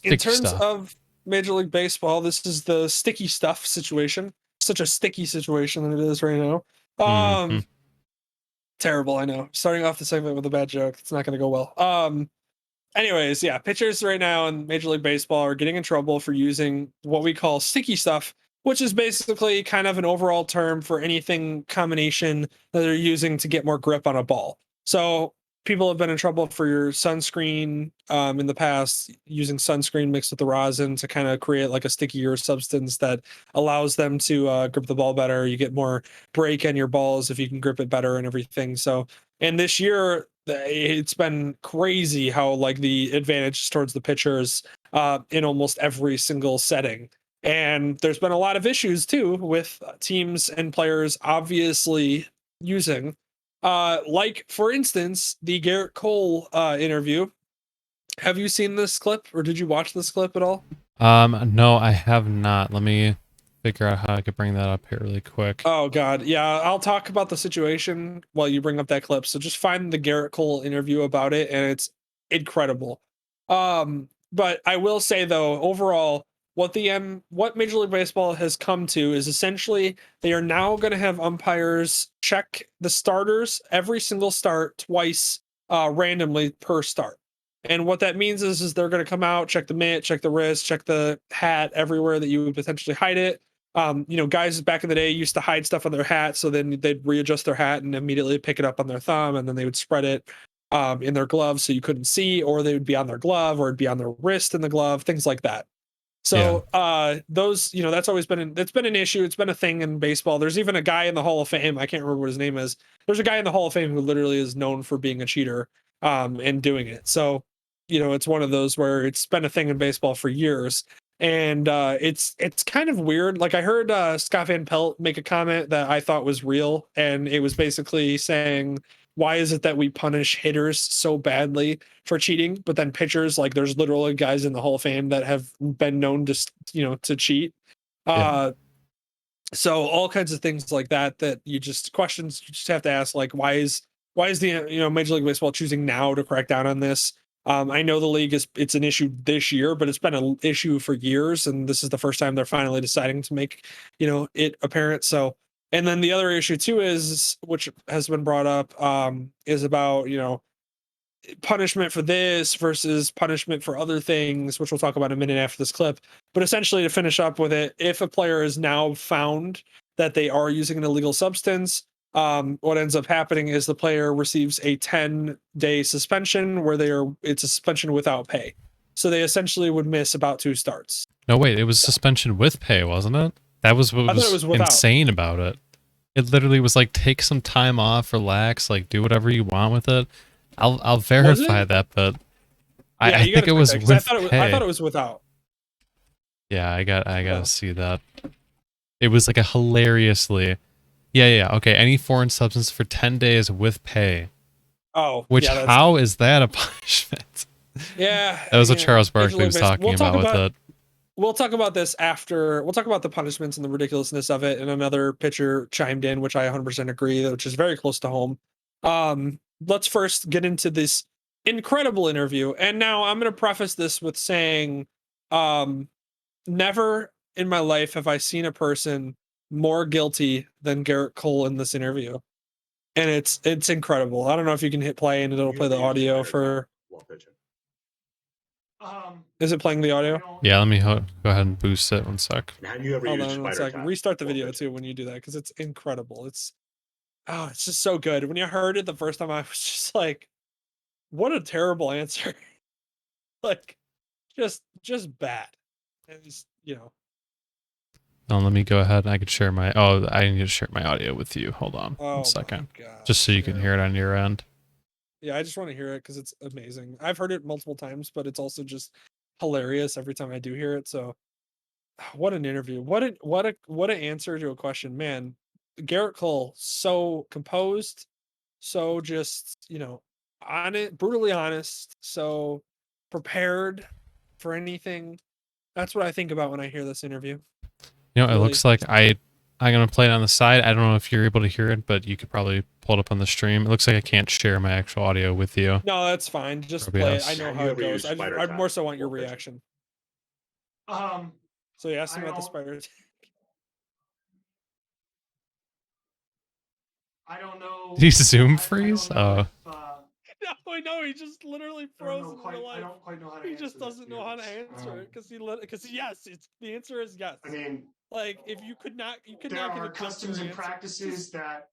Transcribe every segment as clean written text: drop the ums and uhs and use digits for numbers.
In Sticky terms stuff. of Major League Baseball, this is the sticky stuff situation. Such a sticky situation that it is right now. Mm-hmm. Terrible, I know. Starting off the segment with a bad joke, it's not going to go well. Anyways, yeah, pitchers right now in Major League Baseball are getting in trouble for using what we call sticky stuff, which is basically kind of an overall term for anything combination that they're using to get more grip on a ball. So people have been in trouble for your sunscreen in the past, using sunscreen mixed with the rosin to kind of create like a stickier substance that allows them to grip the ball better. You get more break in your balls if you can grip it better and everything. So, and this year it's been crazy how like the advantage towards the pitchers in almost every single setting. And there's been a lot of issues too with teams and players obviously using, like for instance, the Gerrit Cole interview. Have you seen this clip, or did you watch this clip at all? No, I have not. Let me figure out how I could bring that up here really quick. Oh God, yeah. I'll talk about the situation while you bring up that clip. So just find the Gerrit Cole interview about it, and it's incredible. But I will say though, overall, what Major League Baseball has come to is essentially they are now going to have umpires check the starters every single start twice, randomly per start. And what that means is they're going to come out, check the mitt, check the wrist, check the hat, everywhere that you would potentially hide it. Guys back in the day used to hide stuff on their hat, so then they'd readjust their hat and immediately pick it up on their thumb, and then they would spread it in their glove so you couldn't see, or they would be on their glove, or it'd be on their wrist in the glove, things like that. Yeah. So those, that's always been it's been an issue. It's been a thing in baseball. There's even a guy in the Hall of Fame. I can't remember what his name is. There's a guy in the Hall of Fame who literally is known for being a cheater and doing it. So it's one of those where it's been a thing in baseball for years. And it's kind of weird. Like I heard Scott Van Pelt make a comment that I thought was real, and it was basically saying, why is it that we punish hitters so badly for cheating, but then pitchers, like there's literally guys in the Hall of Fame that have been known to to cheat. Yeah. Uh, so all kinds of things like that you just questions you just have to ask, like why is the Major League Baseball choosing now to crack down on this? I know the league it's an issue this year, but it's been an issue for years, and this is the first time they're finally deciding to make it apparent. So, and then the other issue too is, which has been brought up, is about punishment for this versus punishment for other things, which we'll talk about in a minute after this clip. But essentially, to finish up with it, if a player is now found that they are using an illegal substance, what ends up happening is the player receives a 10-day suspension where it's a suspension without pay. So they essentially would miss about 2 starts. No, wait, it was suspension with pay, wasn't it? That was what I thought it was was without. insane about it. It literally was like, take some time off, relax, like do whatever you want with it. I'll Was verify it? that, but Yeah, I you got think to it check was that because I with thought I thought pay. it was without. Yeah, I gotta So, see that. It was like a hilariously, yeah, okay. Any foreign substance for 10 days with pay. oh Which yeah, that's how is that a punishment? That yeah. was what Charles Major Barkley League was Baseball. talking about with it. We'll talk about this after. We'll talk about the punishments and the ridiculousness of it. And another pitcher chimed in, which I 100% agree, which is very close to home. Let's first get into this incredible interview. And now I'm going to preface this with saying, um, never in my life have I seen a person more guilty than Gerrit Cole in this interview. And it's incredible. I don't know if you can hit play and it'll play the audio for. Is it playing the audio? Yeah, let me go ahead and boost it 1 sec. Have you ever Hold used on one spider second. tap Restart the while video pitching? too when you do that because it's incredible. It's just so good. When you heard it the first time, I was just like, "What a terrible answer!" Like, just bad. And Now let me go ahead and I can share my. Oh, I need to share my audio with you. Hold on one oh my second, just so gosh, you can hear it on your end. yeah. I just want to hear it because it's amazing. I've heard it multiple times, but it's also just hilarious every time I do hear it. So, what an interview! What an answer to a question, man. Garrett Cole, so composed, so just on it, brutally honest, so prepared for anything. That's what I think about when I hear this interview. You know, it Really. looks like I'm gonna play it on the side. I don't know if you're able to hear it, but you could probably pull it up on the stream. It looks like I can't share my actual audio with you. No, that's fine. Just play it. I OBS. know Have how you it ever goes. used I spider more tap so want your while pitching? reaction. So you asked I him about the don't. spider. I don't Did he know. zoom I don't freeze? know if. Oh, No, I know he just literally froze in real I life. don't quite know how to He answer just that, to doesn't be know how to honest. answer it because yes, it's the answer is yes. I mean, Like if you could there not give a are guiltier customs and answer. practices Just that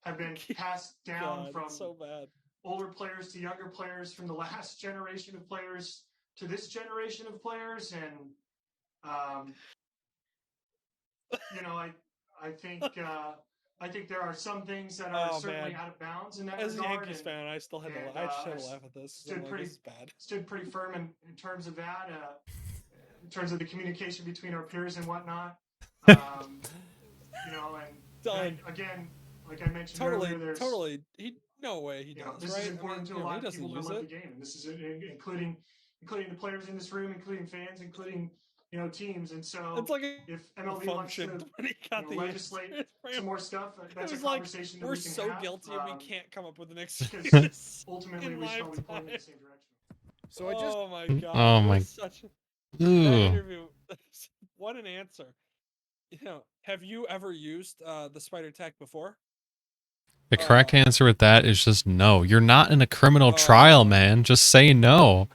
have been passed down God, it's from so bad. older players to younger players, from the last generation of players to this generation of players, and um, you know, I think I think there are some things that are Oh certainly man, out of bounds in that as a regard, Yankees fan, I still had to. and I just had I to laugh at this. I'm stood like, this pretty is bad. firm in terms of that, in terms of the communication between our peers and whatnot. Um, you know, and Done. again, like I mentioned earlier, there's Totally. He no way he does. this is Right? I important mean, to a he lot of doesn't people that use love it. the game, and this is including the players in this room, including fans, including teams. And It's so like if a MLB wants to functioned when he got the legislate answer. some more stuff, It that's a was like conversation that we're we can so have, guilty and we can't come up with an because excuse ultimately in we should live all be pulling in time. the same direction. So I just Oh my god, oh it was my. such that Ooh. interview. What an answer. Have you ever used the spider tech before? The correct answer with that is just no. You're not in a criminal trial, Uh, man. Just say no.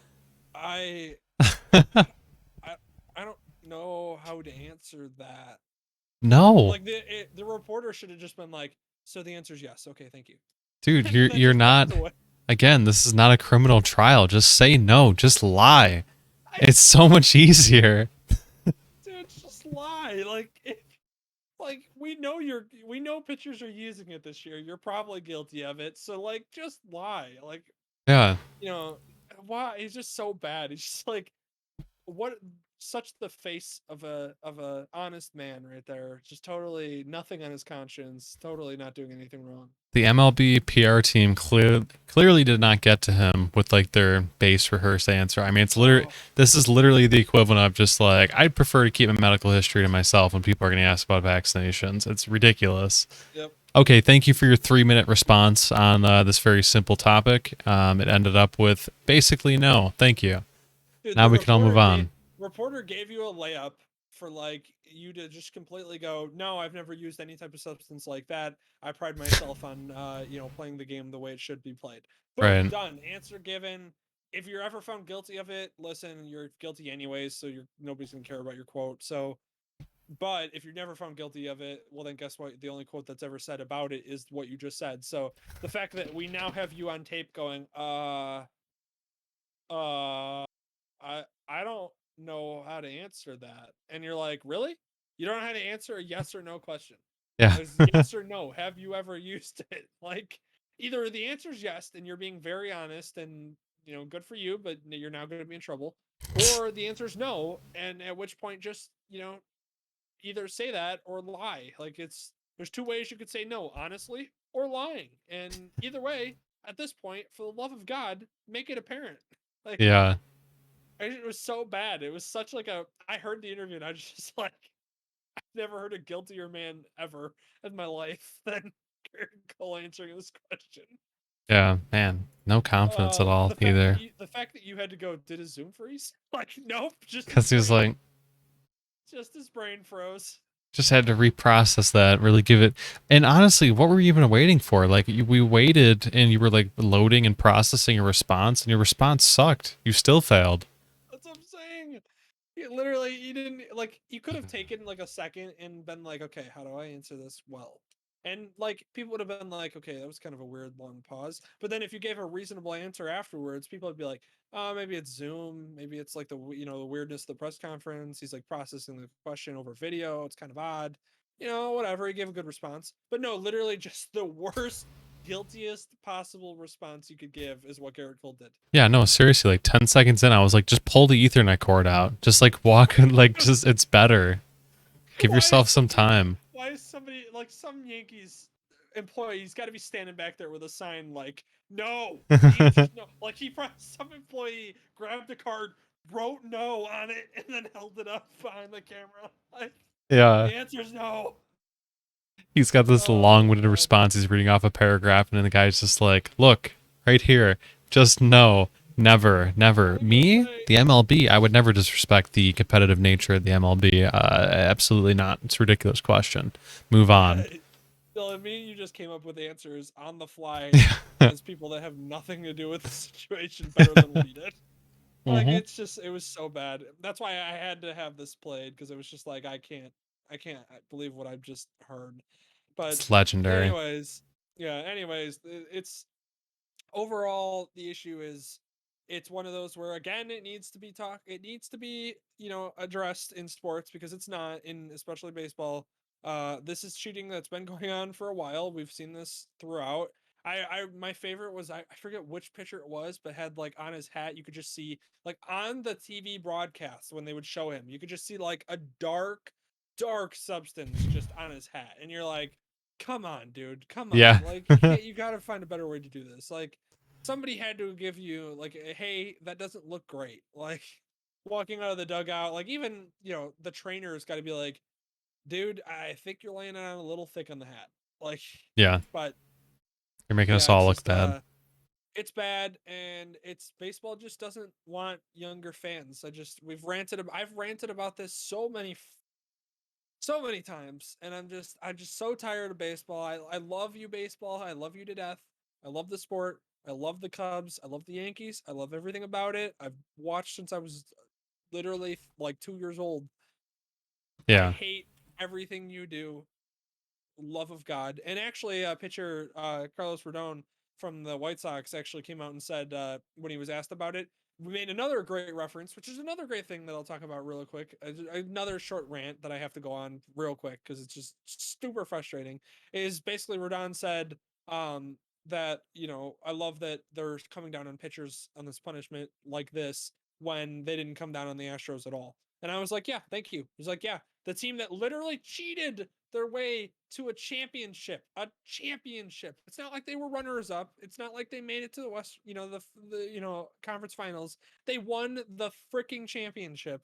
I I I don't know how to answer that. No. Like the reporter should have just been like, so the answer is yes. Okay, thank you. Dude, And then you're just not. walked away. Again, this is not a criminal trial. Just say no. Just lie. I, It's so much easier. dude, just lie. Like we know pitchers are using it this year. You're probably guilty of it. So like just lie. Like, Yeah. why he's just so bad. He's just like what such the face of a honest man right there. Just totally nothing on his conscience, totally not doing anything wrong. The MLB PR team clearly did not get to him with like their base rehearsed answer. I mean, this is literally the equivalent of just like, I'd prefer to keep my medical history to myself when people are going to ask about vaccinations. It's ridiculous. Yep. Okay, thank you for your 3-minute response on this very simple topic. It ended up with basically no. Thank you. Dude, Now we can all move on. Reporter gave you a layup for like you to just completely go, no, I've never used any type of substance like that. I pride myself on playing the game the way it should be played. Boom, Right. done. Answer given. If you're ever found guilty of it, listen, you're guilty anyways, so nobody's gonna care about your quote. So but if you're never found guilty of it, well then guess what? The only quote that's ever said about it is what you just said. So the fact that we now have you on tape going, I don't know how to answer that. And you're like, really? You don't know how to answer a yes or no question. Yeah. There's yes or no. Have you ever used it? Like either the answer is yes, and you're being very honest and good for you, but you're now going to be in trouble. Or the answer is no, and at which point just, either say that or lie. Like there's two ways you could say no, honestly or lying. And either way, at this point, for the love of God, make it apparent. Like Yeah. it was so bad. It was such like I heard the interview and I was just like, I've never heard a guiltier man ever in my life than Gerrit Cole answering this question. Yeah, man. No confidence at all either. The fact that you had to go, did his Zoom freeze? Like, nope, Because he was like, just his brain froze. just had to reprocess that, really give it. And honestly, what were we even waiting for? Like, we waited and you were like loading and processing your response, and your response sucked. You still failed. That's what I'm saying. You didn't like you could have taken like a second and been like, okay, how do I answer this well? And like people would have been like, okay, that was kind of a weird long pause. But then if you gave a reasonable answer afterwards, people would be like, oh, maybe it's Zoom, maybe it's like the weirdness of the press conference. He's like processing the question over video. It's kind of odd. Whatever. He gave a good response. But no, literally just the worst, guiltiest possible response you could give is what Gerrit Cole did. Yeah, no, seriously, like 10 seconds in, I was like, just pull the Ethernet cord out. Just like walk, like, just, it's better. Give yourself some time. Why is somebody, like some Yankees employee's got to be standing back there with a sign like, no, no. Like some employee grabbed a card, wrote no on it, and then held it up behind the camera. Like, Yeah. the answer's no. He's got this long-winded response. He's reading off a paragraph, and then the guy's just like, look, right here, just no. Never. Me, the MLB, I would never disrespect the competitive nature of the MLB. Absolutely not. It's a ridiculous question. Move on. Dylan, me and you just came up with answers on the fly as people that have nothing to do with the situation better than we did. Like Mhm. it was so bad. That's why I had to have this played because it was just like I can't believe what I've just heard. But It's legendary. anyways, it's overall the issue is it's one of those where again it needs to be addressed in sports because it's not in especially baseball. This is cheating that's been going on for a while. We've seen this throughout. I my favorite was I forget which pitcher it was, but had like on his hat you could just see like on the TV broadcast when they would show him, you could just see like a dark substance just on his hat, and you're like, come on, dude, come on, Yeah. like you gotta find a better way to do this. Like somebody had to give you like, hey, that doesn't look great. Like walking out of the dugout, like even the trainer's got to be like, dude, I think you're laying it on a little thick on the hat. Like, Yeah. but You're making us yeah, all look bad. it's bad, and it's baseball just doesn't want younger fans. I've ranted about this so many times, and I'm just so tired of baseball. I love you, baseball. I love you to death. I love the sport. I love the Cubs. I love the Yankees. I love everything about it. I've watched since I was literally like 2 years old. I Yeah. hate everything you do. Love of God. And actually, pitcher Carlos Rodon from the White Sox actually came out and said when he was asked about it, we made another great reference, which is another great thing that I'll talk about real quick. Another short rant that I have to go on real quick because it's just super frustrating. Is basically Rodon said that I love that they're coming down on pitchers on this punishment like this when they didn't come down on the Astros at all. And I was like, yeah, thank you. He's like, yeah, the team that literally cheated their way to a championship. A championship. It's not like they were runners up. It's not like they made it to the West, the conference finals. They won the freaking championship.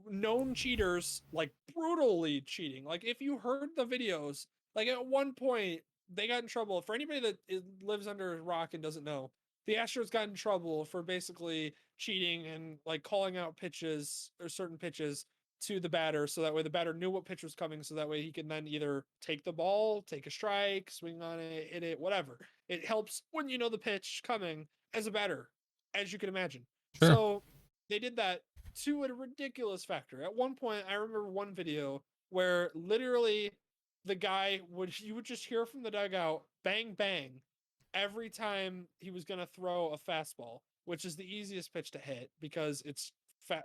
Known cheaters, like brutally cheating. Like if you heard the videos, like at one point they got in trouble. For anybody that lives under a rock and doesn't know, the Astros got in trouble for basically cheating and like calling out pitches or certain pitches to the batter so that way the batter knew what pitch was coming so that way he can then either take the ball, take a strike, swing on it, hit it, whatever. It helps when you know the pitch coming as a batter, as you can imagine. Sure. So they did that to a ridiculous factor. At one point, I remember one video where literally the guy you would just hear from the dugout bang bang every time he was going to throw a fastball, which is the easiest pitch to hit because it's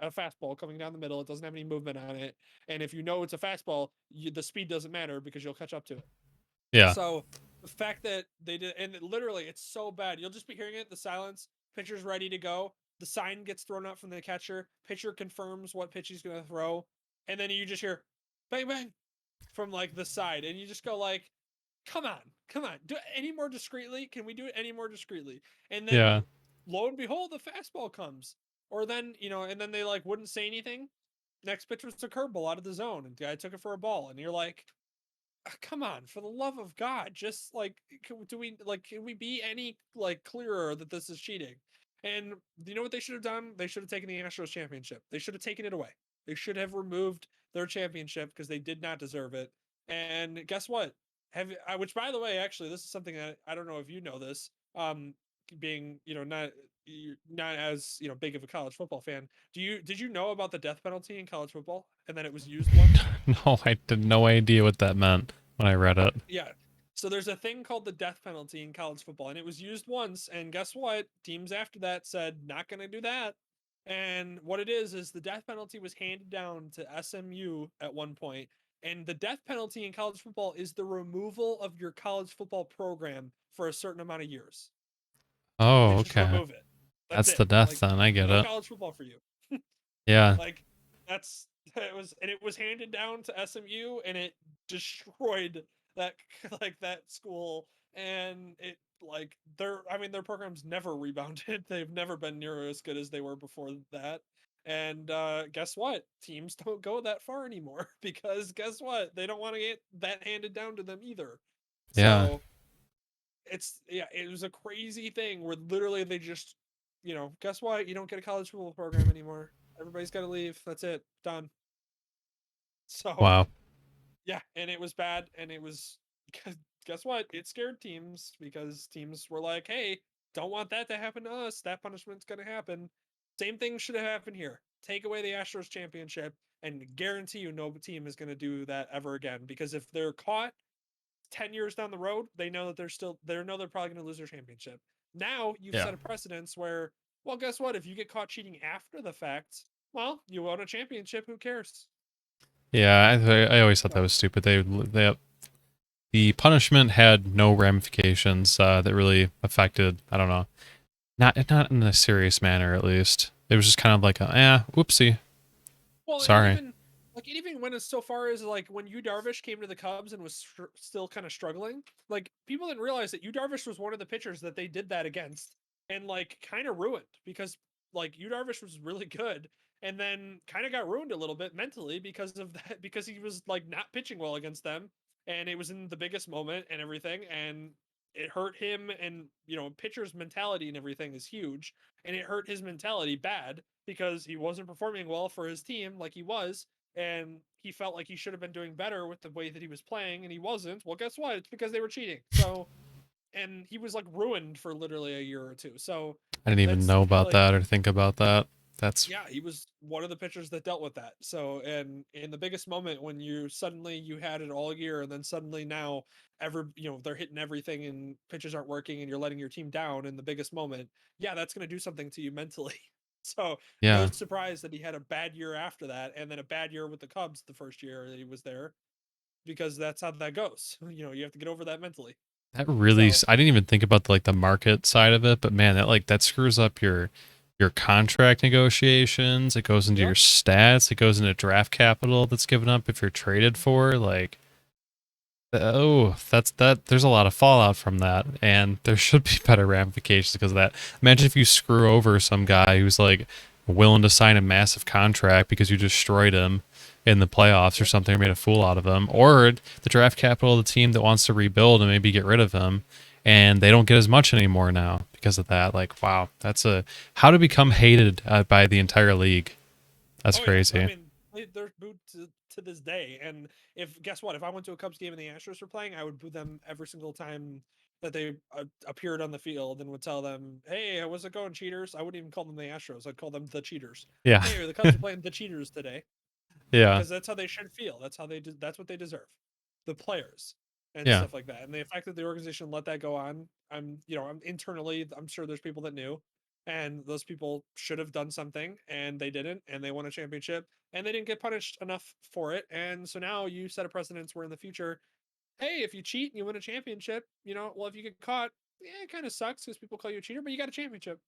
a fastball coming down the middle. It doesn't have any movement on it, and if you know it's a fastball, the speed doesn't matter because you'll catch up to it. Yeah. So the fact that they did, and literally, it's so bad. You'll just be hearing it, the silence, pitcher's ready to go. The sign gets thrown out from the catcher. Pitcher confirms what pitch he's going to throw. And then you just hear bang, bang from like the side. And you just go like, come on, come on. Do it any more discreetly. Can we do it any more discreetly? And then Yeah. lo and behold, the fastball comes. Or then, and then they like wouldn't say anything. Next pitch was a curveball out of the zone. And the guy took it for a ball. And you're like, come on, for the love of God, just like can we be any like clearer that this is cheating? And you know what they should have done? They should have taken the Astros championship. They should have taken it away. They should have removed their championship because they did not deserve it. And guess what? Which by the way, actually, this is something that I don't know if you know this. Being not as big of a college football fan. Did you know about the death penalty in college football and then it was used once? No, I had no idea what that meant when I read it. Yeah. So there's a thing called the death penalty in college football, and it was used once. And guess what? Teams after that said, not going to do that. And what it is the death penalty was handed down to SMU at one point. And the death penalty in college football is the removal of your college football program for a certain amount of years. Oh, They just okay. remove it. That's That's it. the death Like, then. I get no it. college football for you. Yeah. Like it was handed down to SMU and it destroyed that that school, and it like their programs never rebounded. They've never been near as good as they were before that. And guess what? Teams don't go that far anymore because guess what? They don't want to get that handed down to them either. Yeah. So it was a crazy thing where literally they just guess what? You don't get a college football program anymore. Everybody's got to leave. That's it. Done. So Wow. yeah, and it was bad, and it was guess what? It scared teams because teams were like, "Hey, don't want that to happen to us. That punishment's going to happen." Same thing should have happened here. Take away the Astros championship, and guarantee you no team is going to do that ever again. Because if they're caught 10 years down the road, they know that they know they're probably going to lose their championship. Now you've Yeah. set a precedence where, well, guess what? If you get caught cheating after the fact, well, you won a championship. Who cares? Yeah, I always thought that was stupid. The punishment had no ramifications that really affected. I don't know, not in a serious manner at least. It was just kind of like whoopsie. Well, Sorry. it even went as so far as like when Yu Darvish came to the Cubs and was still kind of struggling. Like people didn't realize that Yu Darvish was one of the pitchers that they did that against, and like kind of ruined because like Yu Darvish was really good, and then kind of got ruined a little bit mentally because of that because he was like not pitching well against them, and it was in the biggest moment and everything, and it hurt him. And pitcher's mentality and everything is huge, and it hurt his mentality bad because he wasn't performing well for his team like he was, and he felt like he should have been doing better with the way that he was playing, and he wasn't. Well, guess what? It's because they were cheating. So, and he was like ruined for literally a year or two. So I didn't even that's know kind of about like, that or think about that. That's yeah, he was one of the pitchers that dealt with that. So, and in the biggest moment when you had it all year, and then suddenly now they're hitting everything and pitches aren't working, and you're letting your team down in the biggest moment. Yeah, that's going to do something to you mentally. So no yeah. surprise that he had a bad year after that, and then a bad year with the Cubs the first year that he was there, because that's how that goes. You have to get over that mentally. That really, So I didn't even think about the market side of it, but man, that screws up your contract negotiations. It goes into your yep. stats. It goes into draft capital that's given up if you're traded for. Like, oh, that. There's a lot of fallout from that, and there should be better ramifications because of that. Imagine if you screw over some guy who's like willing to sign a massive contract because you destroyed him in the playoffs or something, or made a fool out of him, or the draft capital of the team that wants to rebuild and maybe get rid of him, and they don't get as much anymore now because of that. Like, wow, that's how to become hated by the entire league. That's Oh yeah, I crazy. mean they're booed to this day. And if guess what, if I went to a Cubs game and the Astros were playing, I would boo them every single time that they appeared on the field, and would tell them, "Hey, how's it going, cheaters?" I wouldn't even call them the Astros. I'd call them the cheaters. Yeah, Hey, the Cubs are playing the cheaters today, yeah, because that's how they should feel. That's what they deserve, the players and yeah, stuff like that. And the fact that the organization let that go on, I'm internally, I'm sure there's people that knew, and those people should have done something, and they didn't, and they won a championship, and they didn't get punished enough for it. And so now you set a precedence where in the future, hey, if you cheat and you win a championship, well, if you get caught, yeah, it kind of sucks because people call you a cheater, but you got a championship.